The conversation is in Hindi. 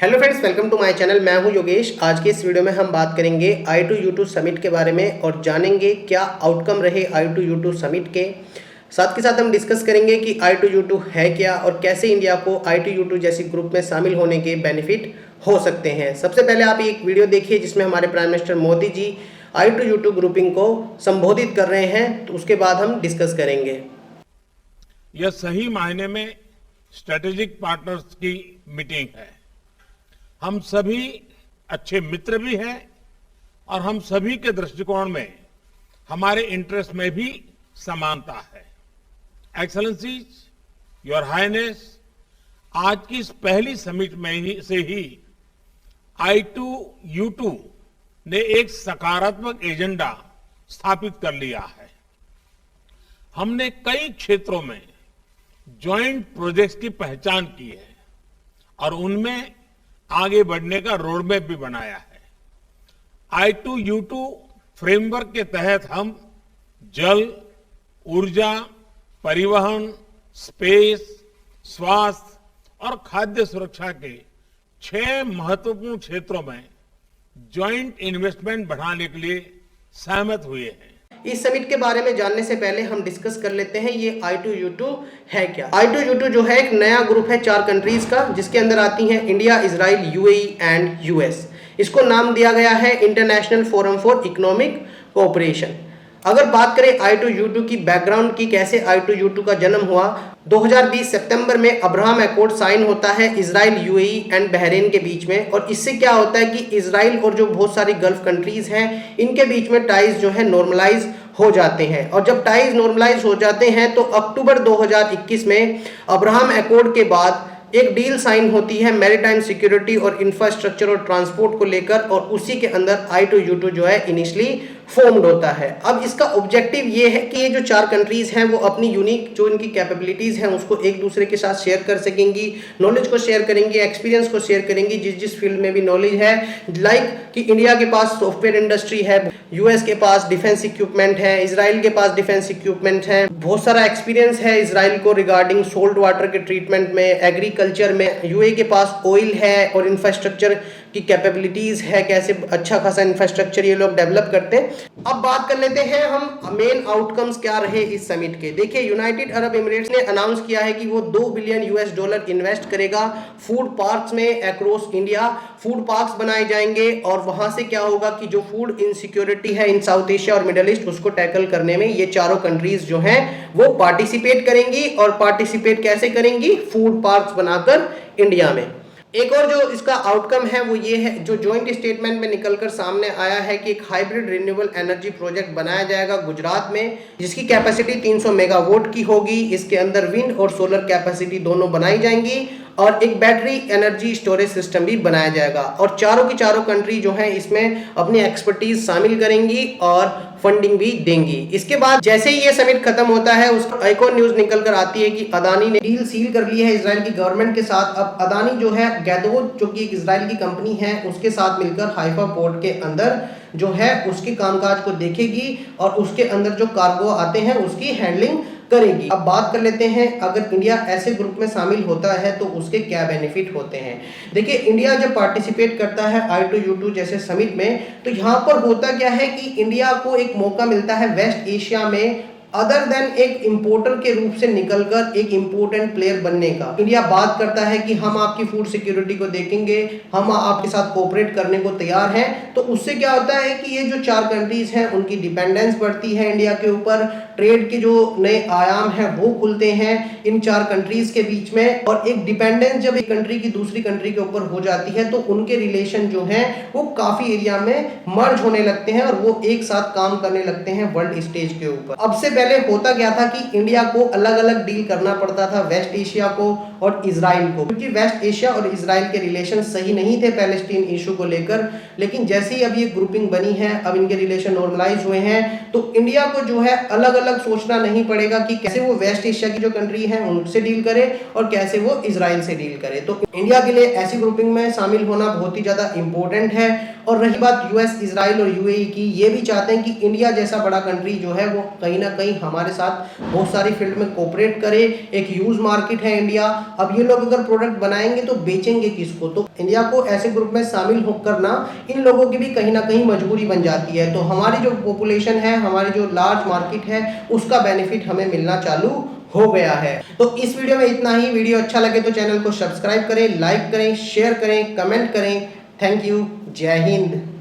Hello friends, welcome to my channel. मैं हूं योगेश। आज के इस वीडियो में हम बात करेंगे I2U2 समिट के बारे में और जानेंगे क्या आउटकम रहे I2U2 समिट के। साथ के साथ हम डिस्कस करेंगे कि I2U2 है क्या और कैसे इंडिया को I2U2 जैसी ग्रुप में शामिल होने के बेनिफिट हो सकते हैं। सबसे पहले आप एक वीडियो देखिए जिसमें हमारे prime minister Modi ji I2U2 grouping को संबोधित कर रहे हैं, तो उसके बाद हम डिस्कस करेंगे। यह सही मायने में स्ट्रेटेजिक पार्टनर्स की मीटिंग है। हम सभी अच्छे मित्र भी हैं और हम सभी के दृष्टिकोण में हमारे इंटरेस्ट में भी समानता है। एक्सेलेंसीज, योर हाइनेस, आज की इस पहली समिट में से ही I2U2 ने एक सकारात्मक एजेंडा स्थापित कर लिया है। हमने कई क्षेत्रों में ज्वाइंट प्रोजेक्ट्स की पहचान की है और उनमें आगे बढ़ने का रोडमैप भी बनाया है। I2U2 फ्रेमवर्क के तहत हम जल, ऊर्जा, परिवहन, स्पेस, स्वास्थ्य और खाद्य सुरक्षा के 6 महत्वपूर्ण क्षेत्रों में ज्वाइंट इन्वेस्टमेंट बढ़ाने के लिए सहमत हुए हैं। इस समिट के बारे में जानने से पहले हम डिस्कस कर लेते हैं ये I2U2 है क्या। I2U2 जो है एक नया ग्रुप है 4 कंट्रीज का, जिसके अंदर आती हैं India, Israel, UAE and US। इसको नाम दिया गया है international forum for economic cooperation. अगर बात करें I2U2 की बैकग्राउंड की, कैसे I2U2 का जन्म हुआ, 2020 सितंबर में अब्राहम अकॉर्ड साइन होता है इजराइल, UAE एंड बहरीन के बीच में। और इससे क्या होता है कि इजराइल और जो बहुत सारी गल्फ कंट्रीज हैं, इनके बीच में टाइज जो है नॉर्मलाइज हो जाते हैं। और जब टाइज नॉर्मलाइज हो जाते हैं तो अक्टूबर 2021 में अब्राहम अकॉर्ड के बाद एक डील साइन होती है मैरीटाइम सिक्योरिटी और इंफ्रास्ट्रक्चर और ट्रांसपोर्ट को लेकर, और उसी के अंदर I2U2 जो है इनिशियली फॉर्म्ड होता है। अब इसका ऑब्जेक्टिव ये है कि ये जो 4 कंट्रीज हैं वो अपनी यूनिक जो इनकी कैपेबिलिटीज हैं उसको एक दूसरे के साथ शेयर कर सकेंगी, नॉलेज को शेयर करेंगी, एक्सपीरियंस को शेयर करेंगी, जिस जिस फील्ड में भी नॉलेज है। लाइक कि इंडिया के पास सॉफ्टवेयर इंडस्ट्री है, US के पास डिफेंस इक्विपमेंट है, इजराइल के पास डिफेंस इक्विपमेंट है, बहुत सारा एक्सपीरियंस है इजराइल को रिगार्डिंग सोल्ट वाटर के ट्रीटमेंट में, एग्रीकल्चर में। UAE के पास ऑयल है और इंफ्रास्ट्रक्चर की कैपेबिलिटीज है, कैसे अच्छा खासा इंफ्रास्ट्रक्चर ये लोग डेवलप करते हैं। अब बात कर लेते हैं हम मेन आउटकम्स क्या रहे इस समिट के। देखिए, यूनाइटेड अरब एमिरेट्स ने अनाउंस किया है कि वो $2 बिलियन इन्वेस्ट करेगा फूड पार्क्स में अक्रॉस इंडिया। फूड पार्क्स बनाए जाएंगे और वहां से क्या होगा कि जो फूड इनसिक्योरिटी है इन साउथ एशिया और मिडिल ईस्ट, उसको टैकल करने में ये चारों कंट्रीज जो हैं वो पार्टिसिपेट करेंगी। और पार्टिसिपेट कैसे करेंगी? फूड पार्क्स बनाकर इंडिया में। एक और जो इसका आउटकम है वो ये है, जो जॉइंट स्टेटमेंट में निकलकर सामने आया है कि एक हाइब्रिड रिन्यूएबल एनर्जी प्रोजेक्ट बनाया जाएगा गुजरात में, जिसकी कैपेसिटी 300 मेगावाट की होगी। इसके अंदर विंड और सोलर कैपेसिटी दोनों बनाई जाएंगी और एक बैटरी एनर्जी स्टोरेज सिस्टम भी बनाया जाएगा। और चारों की चारों कंट्री जो है इसमें अपनी एक्सपर्टीज शामिल करेंगी और फंडिंग भी देंगी। इसके बाद जैसे ही ये समिट खत्म होता है, उसका एक और न्यूज निकल कर आती है कि अदानी ने डील सील कर ली है इजराइल की गवर्नमेंट के साथ। अब अदानी जो है गैदोद, जो कि एक इजराइल की कंपनी है, उसके साथ मिलकर हाइफा पोर्ट के अंदर जो है उसके कामकाज को देखेगी और उसके अंदर जो कार्गो आते हैं उसकी हैंडलिंग करेगी। अब बात कर लेते हैं, अगर इंडिया ऐसे ग्रुप में शामिल होता है तो उसके क्या बेनिफिट होते हैं। देखिए, इंडिया जब पार्टिसिपेट करता है I2U2 जैसे समिट में, तो यहाँ पर होता क्या है कि इंडिया को एक मौका मिलता है वेस्ट एशिया में अदर देन एक इंपोर्टर के रूप से निकलकर एक इंपोर्टेंट प्लेयर बनने का। इंडिया बात करता है कि हम आपकी फूड सिक्योरिटी को देखेंगे, हम आपके साथ कोऑपरेट करने को तैयार हैं। तो उससे क्या होता है कि ये जो 4 कंट्रीज हैं उनकी डिपेंडेंस बढ़ती है इंडिया के ऊपर, ट्रेड के जो नए आयाम हैं वो खुलते हैं इन 4 कंट्रीज के बीच में। और एक डिपेंडेंस जब एक कंट्री की दूसरी कंट्री के ऊपर हो जाती है तो उनके रिलेशन जो हैं वो काफी एरिया में मर्ज होने लगते हैं और वो एक साथ काम करने लगते हैं वर्ल्ड स्टेज के ऊपर। अब से पहले होता क्या था कि इंडिया को अलग अलग डील करना पड़ता था वेस्ट एशिया को और इजराइल को, क्योंकि वेस्ट एशिया और इजराइल के रिलेशन सही नहीं थे पैलेस्टीन इशू को लेकर। लेकिन जैसे ही अब ये ग्रुपिंग बनी है, अब इनके रिलेशन नॉर्मलाइज हुए हैं, तो इंडिया को जो है अलग अलग सोचना नहीं पड़ेगा कि कैसे वो वेस्ट एशिया की जो कंट्री है उनसे डील करे और कैसे वो इजराइल से डील करे। तो इंडिया के लिए ऐसी ग्रुपिंग में शामिल होना बहुत ही ज्यादा इंपॉर्टेंट है। और रही बात यूएस, इजराइल और यूएई की, ये भी चाहते हैं कि इंडिया जैसा बड़ा कंट्री जो है वो कहीं ना कहीं हमारे साथ बहुत सारी फील्ड में कोऑपरेट करे। एक ह्यूज मार्केट है इंडिया। अब ये लोग अगर प्रोडक्ट बनाएंगे तो बेचेंगे किसको? तो इंडिया को ऐसे ग्रुप में शामिल होकर ना इन लोगों की भी कहीं ना कहीं मजबूरी बन जाती है। तो हमारी जो पॉपुलेशन है, हमारी जो लार्ज मार्केट है, उसका बेनिफिट हमें मिलना चालू हो गया है। तो इस वीडियो में इतना ही। वीडियो अच्छा लगे तो चैनल को सब्सक्राइब करें, लाइक करें, शेयर करें, कमेंट करें। Thank you. जय हिंद।